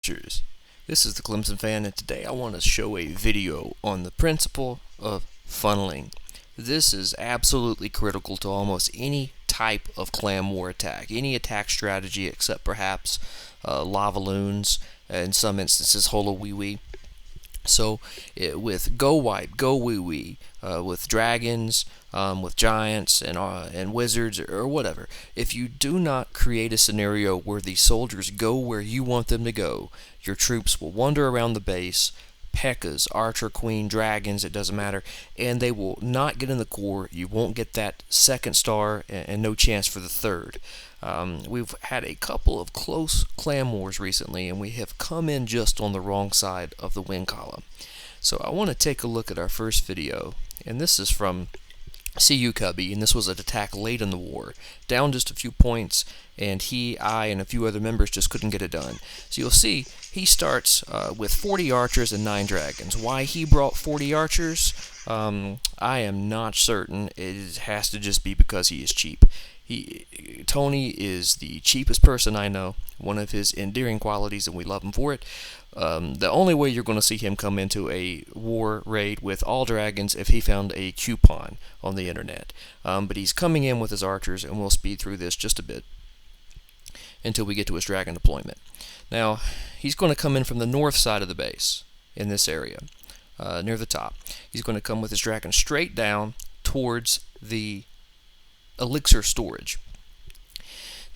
Archers. This is the Clemson Fan, and today I want to show a video on the principle of funneling. This is absolutely critical to almost any type of clan war attack, any attack strategy except perhaps lava loons, in some instances holo-wee-wee. So with GoWipe, GoWee-wee, with dragons, with giants and wizards or whatever, if you do not create a scenario where the soldiers go where you want them to go, your troops will wander around the base, P.E.K.K.A.s, Archer, Queen, Dragons, it doesn't matter, and they will not get in the core. You won't get that second star and no chance for the third. We've had a couple of close clan wars recently, and we have come in just on the wrong side of the win column. So I want to take a look at our first video, and this is from COC, and this was an attack late in the war, down just a few points, and I, and a few other members just couldn't get it done. So you'll see he starts with 40 archers and 9 dragons. Why he brought 40 archers, I am not certain. It has to just be because he is cheap. Tony is the cheapest person I know, one of his endearing qualities, and we love him for it. The only way you're going to see him come into a war raid with all dragons if he found a coupon on the internet. But he's coming in with his archers, and we'll speed through this just a bit until we get to his dragon deployment. Now, he's going to come in from the north side of the base in this area, near the top. He's going to come with his dragon straight down towards the elixir storage.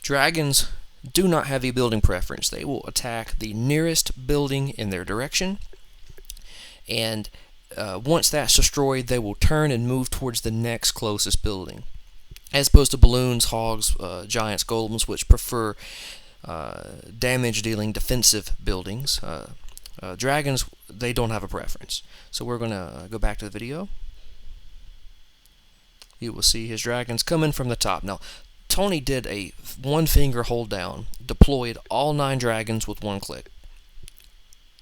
Dragons do not have a building preference. They will attack the nearest building in their direction, and once that's destroyed, they will turn and move towards the next closest building, as opposed to balloons, hogs, giants, golems, which prefer damage-dealing defensive buildings. Dragons, they don't have a preference. So we're going to go back to the video. You will see his dragons coming from the top. Now, Tony did a one-finger hold down, deployed all 9 dragons with one click.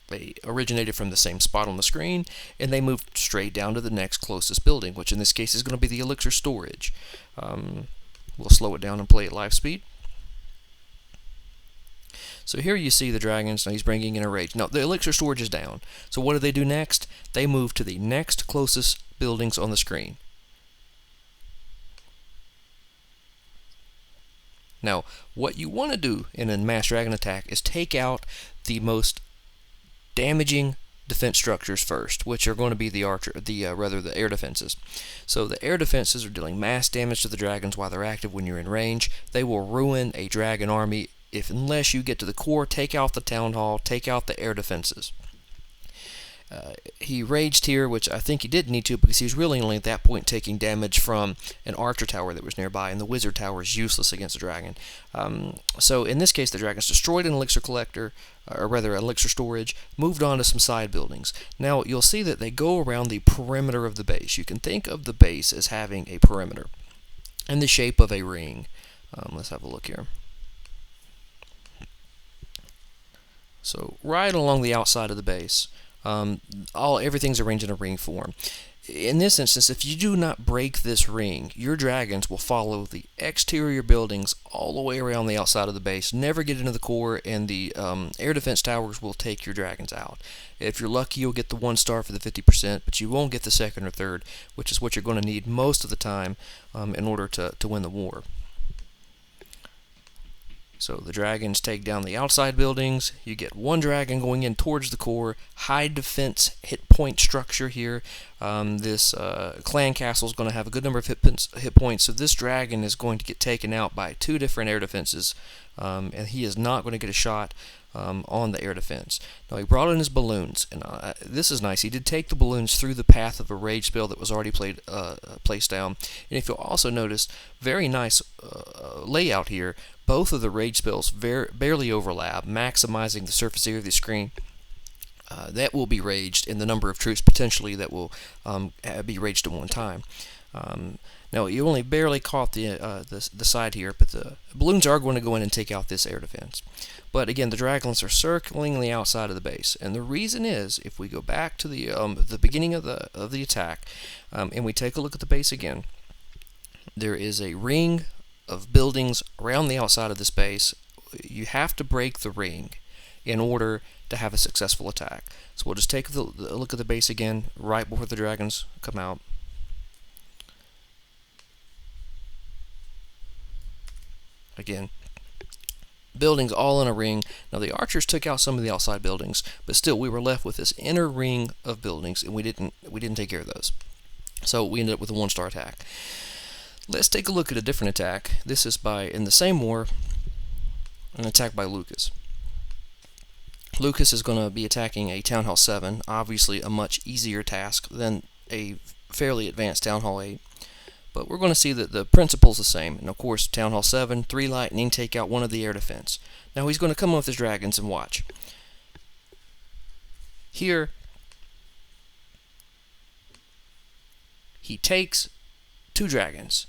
They originated from the same spot on the screen, and they moved straight down to the next closest building, which in this case is going to be the elixir storage. We'll slow it down and play at live speed. So here you see the dragons. Now he's bringing in a rage. Now the elixir storage is down. So what do they do next? They move to the next closest buildings on the screen. Now, what you want to do in a mass dragon attack is take out the most damaging defense structures first, which are going to be the air defenses. So the air defenses are dealing mass damage to the dragons while they're active when you're in range. They will ruin a dragon army unless you get to the core, take out the town hall, take out the air defenses. He raged here, which I think he didn't need to because he was really only at that point taking damage from an archer tower that was nearby, and the wizard tower is useless against a dragon. So in this case, the dragons destroyed an elixir collector, or rather an elixir storage, moved on to some side buildings. Now you'll see that they go around the perimeter of the base. You can think of the base as having a perimeter in the shape of a ring. Let's have a look here. So right along the outside of the base, everything's arranged in a ring form. In this instance, if you do not break this ring, your dragons will follow the exterior buildings all the way around the outside of the base, never get into the core, and the air defense towers will take your dragons out. If you're lucky, you'll get the 1 star for the 50%, but you won't get the second or third, which is what you're going to need most of the time in order to win the war. So the dragons take down the outside buildings. You get 1 dragon going in towards the core. High defense hit point structure here. This clan castle is going to have a good number of hit points. So this dragon is going to get taken out by 2 different air defenses, and he is not going to get a shot on the air defense. Now he brought in his balloons, and this is nice. He did take the balloons through the path of a rage spell that was already placed down. And if you'll also notice, very nice layout here. Both of the rage spells barely overlap, maximizing the surface area of the screen. That will be raged, and the number of troops potentially that will be raged at one time. Now you only barely caught the side here, but the balloons are going to go in and take out this air defense. But again, the dragons are circling the outside of the base, and the reason is, if we go back to the beginning of the attack, and we take a look at the base again, there is a ring of buildings around the outside of this base. You have to break the ring in order to have a successful attack. So we'll just take a look at the base again right before the dragons come out. Again, buildings all in a ring. Now the archers took out some of the outside buildings, but still we were left with this inner ring of buildings, and we didn't take care of those. So we ended up with a 1-star attack. Let's take a look at a different attack. This is in the same war, an attack by Lucas. Lucas is going to be attacking a Town Hall 7, obviously a much easier task than a fairly advanced Town Hall 8. But we're going to see that the principle's the same. And of course, Town Hall 7, 3 lightning, take out one of the air defense. Now he's going to come in with his dragons and watch. Here, he takes 2 dragons.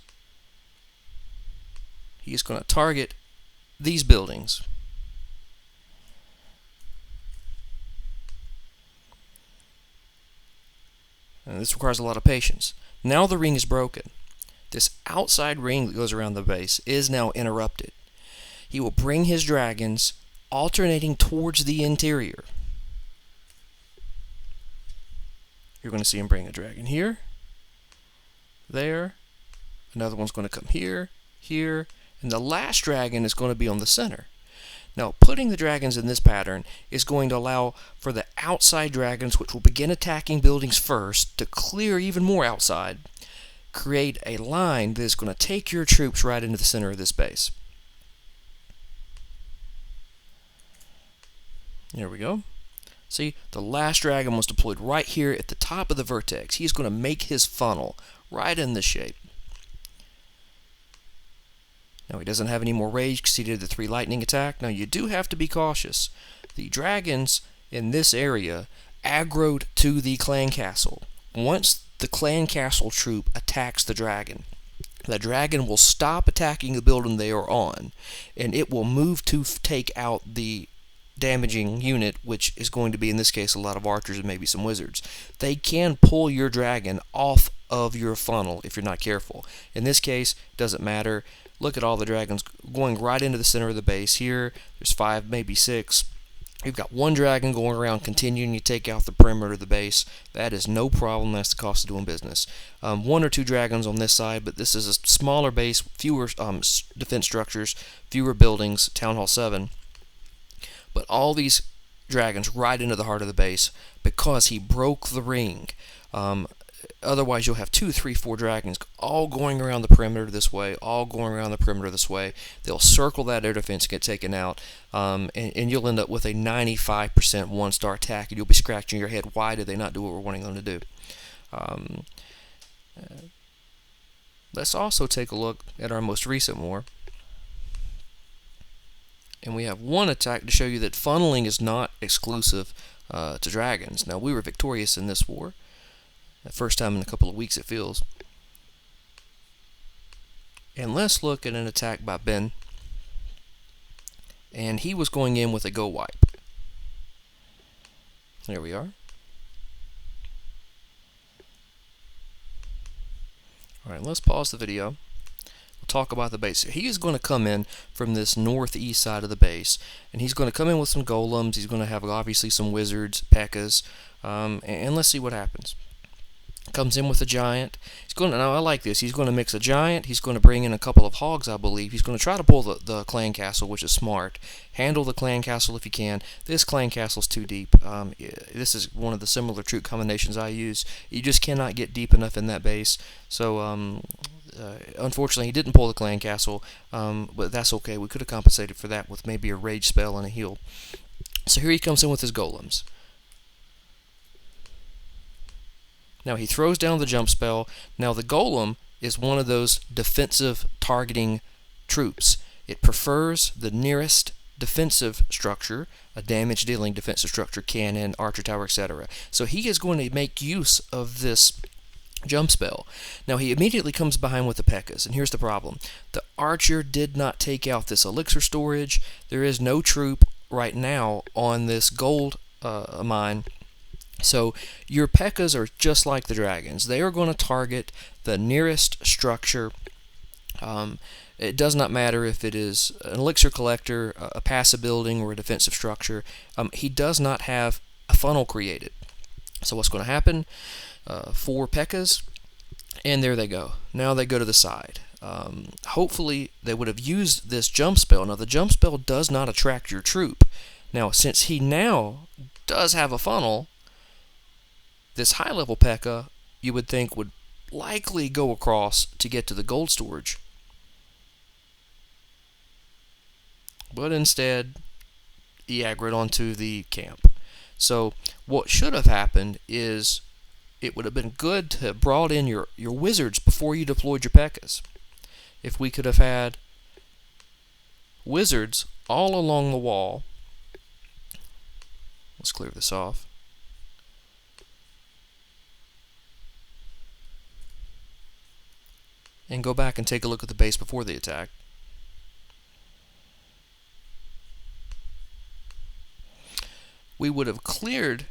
He is going to target these buildings. And this requires a lot of patience. Now the ring is broken. This outside ring that goes around the base is now interrupted. He will bring his dragons alternating towards the interior. You're going to see him bring a dragon here, there, another one's going to come here, here, and the last dragon is going to be on the center. Now, putting the dragons in this pattern is going to allow for the outside dragons, which will begin attacking buildings first, to clear even more outside, create a line that is going to take your troops right into the center of this base. There we go. See, the last dragon was deployed right here at the top of the vertex. He's going to make his funnel right in this shape. Now he doesn't have any more rage because he did the 3 lightning attack. Now you do have to be cautious. The dragons in this area aggroed to the clan castle. Once the clan castle troop attacks the dragon will stop attacking the building they are on, and it will move to take out the damaging unit, which is going to be, in this case, a lot of archers and maybe some wizards. They can pull your dragon off of your funnel if you're not careful. In this case, it doesn't matter. Look at all the dragons going right into the center of the base here. There's 5, maybe 6. You've got 1 dragon going around continuing to take out the perimeter of the base. That is no problem. That's the cost of doing business. 1 or 2 dragons on this side, but this is a smaller base, fewer defense structures, fewer buildings, Town Hall 7. But all these dragons right into the heart of the base because he broke the ring. Otherwise, you'll have 2, 3, 4 dragons all going around the perimeter this way, all going around the perimeter this way. They'll circle that air defense and get taken out, and you'll end up with a 95% 1-star attack, and you'll be scratching your head, why did they not do what we're wanting them to do? Let's also take a look at our most recent war. And we have 1 attack to show you that funneling is not exclusive to dragons. Now, we were victorious in this war. The first time in a couple of weeks, it feels. And let's look at an attack by Ben. And he was going in with a GoWipe. There we are. Alright, let's pause the video. We'll talk about the base. He is going to come in from this northeast side of the base, and he's going to come in with some golems. He's going to have obviously some wizards, P.E.K.K.A.s, and let's see what happens. Comes in with a giant. Now I like this. He's going to mix a giant. He's going to bring in a couple of hogs, I believe. He's going to try to pull the clan castle, which is smart. Handle the clan castle if you can. This clan castle's too deep. This is one of the similar troop combinations I use. You just cannot get deep enough in that base. So unfortunately, he didn't pull the clan castle, but that's okay. We could have compensated for that with maybe a rage spell and a heal. So here he comes in with his golems. Now he throws down the jump spell. Now the golem is one of those defensive targeting troops. It prefers the nearest defensive structure, a damage dealing defensive structure, cannon, archer tower, etc. So he is going to make use of this jump spell. Now he immediately comes behind with the P.E.K.K.A.s, and here's the problem. The archer did not take out this elixir storage. There is no troop right now on this gold mine. So your P.E.K.K.A.s are just like the dragons. They are going to target the nearest structure It does not matter if it is an elixir collector, a passive building, or a defensive structure. He does not have a funnel created. So what's going to happen? 4 P.E.K.K.A.s, and there they go. Now they go to the side. Hopefully they would have used this jump spell. Now the jump spell does not attract your troop. Now since he now does have a funnel, this high level P.E.K.K.A. you would think would likely go across to get to the gold storage. But instead he aggroed onto the camp. So what should have happened is it would have been good to have brought in your wizards before you deployed your P.E.K.K.A.s. If we could have had wizards all along the wall. Let's clear this off. And go back and take a look at the base before the attack. We would have cleared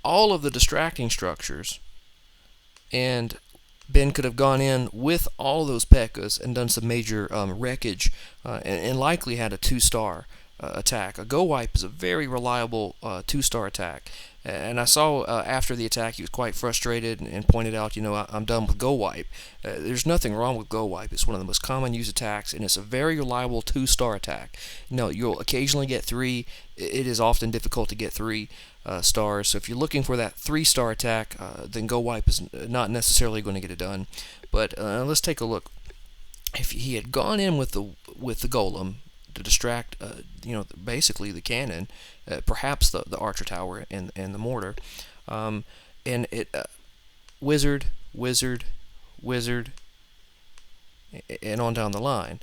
all of the distracting structures, and Ben could have gone in with all those P.E.K.K.A.s and done some major wreckage, and likely had a 2-star attack. A GoWipe is a very reliable 2-star attack. And I saw after the attack he was quite frustrated and pointed out, I'm done with GoWipe. There's nothing wrong with GoWipe. It's one of the most common used attacks, and it's a very reliable 2-star attack. You'll occasionally get 3. It is often difficult to get 3 stars. So if you're looking for that 3-star attack, then GoWipe is not necessarily going to get it done. But let's take a look. If he had gone in with the golem to distract, basically the cannon, perhaps the archer tower and the mortar, and it wizard, and on down the line.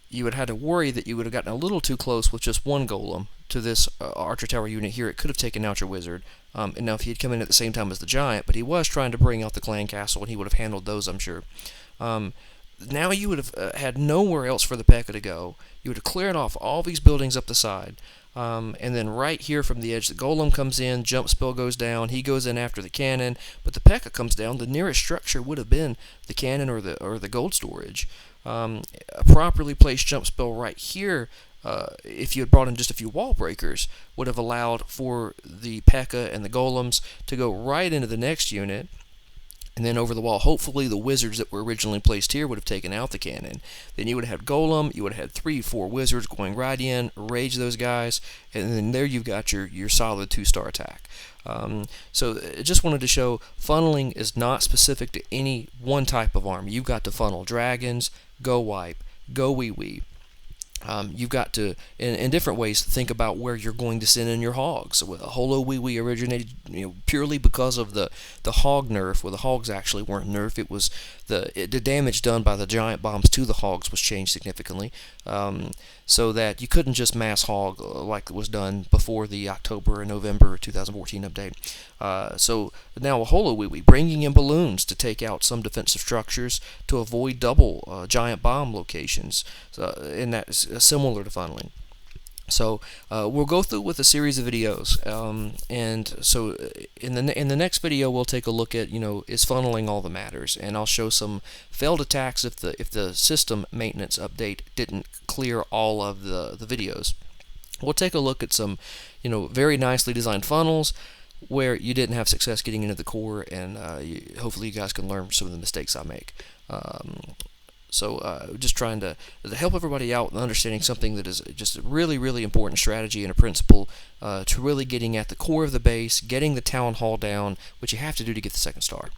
You would have had to worry that you would have gotten a little too close with just one golem to this archer tower unit here. It could have taken out your wizard. And now if he had come in at the same time as the giant, but he was trying to bring out the clan castle, and he would have handled those, I'm sure. Now you would have had nowhere else for the P.E.K.K.A. to go. You would have cleared off all these buildings up the side. And then right here from the edge, the golem comes in, jump spell goes down, he goes in after the cannon, but the P.E.K.K.A. comes down. The nearest structure would have been the cannon or the gold storage. A properly placed jump spell right here, if you had brought in just a few wall breakers, would have allowed for the P.E.K.K.A. and the golems to go right into the next unit. And then over the wall, hopefully the wizards that were originally placed here would have taken out the cannon. Then you would have had golem, you would have had 3-4 wizards going right in, rage those guys, and then there you've got your solid 2-star attack. So I just wanted to show funneling is not specific to any one type of army. You've got to funnel dragons, GoWipe, GoWiWi. You've got to, in different ways, think about where you're going to send in your hogs. So HoloWiWi originated, purely because of the hog nerf, where the hogs actually weren't nerfed. It was the damage done by the giant bombs to the hogs was changed significantly, so that you couldn't just mass hog like it was done before the October and November 2014 update. So now HoloWiWi, bringing in balloons to take out some defensive structures to avoid double giant bomb locations, and that's similar to funneling. So we'll go through with a series of videos, and so in the next video we'll take a look at is funneling all that matters, and I'll show some failed attacks if the system maintenance update didn't clear all of the videos. We'll take a look at some very nicely designed funnels where you didn't have success getting into the core, and hopefully you guys can learn some of the mistakes I make. So just trying to help everybody out in understanding something that is just a really, really important strategy and a principle to really getting at the core of the base, getting the town hall down, which you have to do to get the 2nd star.